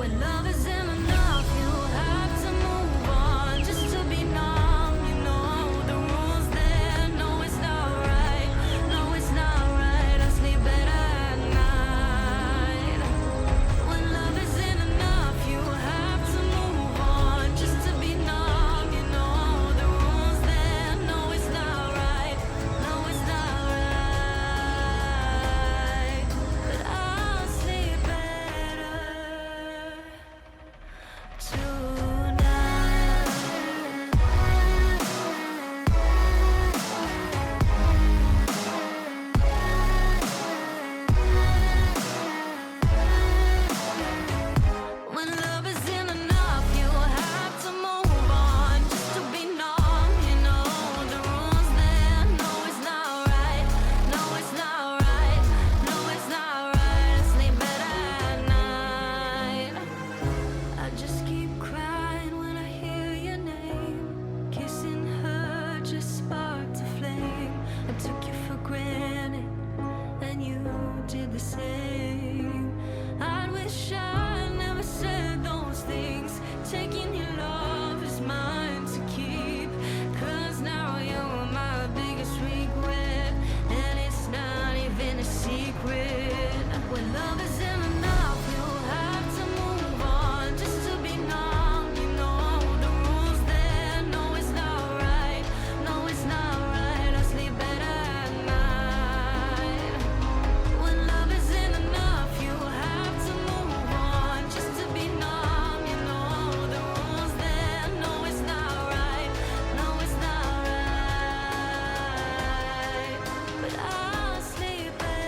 When love isn't enough, you have to move on just to be numb. You know the rules there. No, it's not right. No, it's not right. I sleep better at night. When love isn't enough, you have to move on just to be numb. You know the rules there. No, it's not right. No, it's not right. But I'll sleep better tonight. When love isn't enough, you have to move on just to be numb. You know the rules there. No, it's not right. No, it's not right. No, it's not right. I sleep better at night. I just keep crying when I hear your name. Kissing her just sparked a flame. I took you for granted, and you did the same. I wish I never said those things. Taking your love is mine to keep. 'Cause now you're my biggest regret, and it's not even a secret. When love isn't enough, you have to move on just to be numb. You know the rules there. No, it's not right. No, it's not right. I sleep better at night. When love isn't enough, you have to move on just to be numb. You know the rules there. No, it's not right. No, it's not right. But I'll sleep better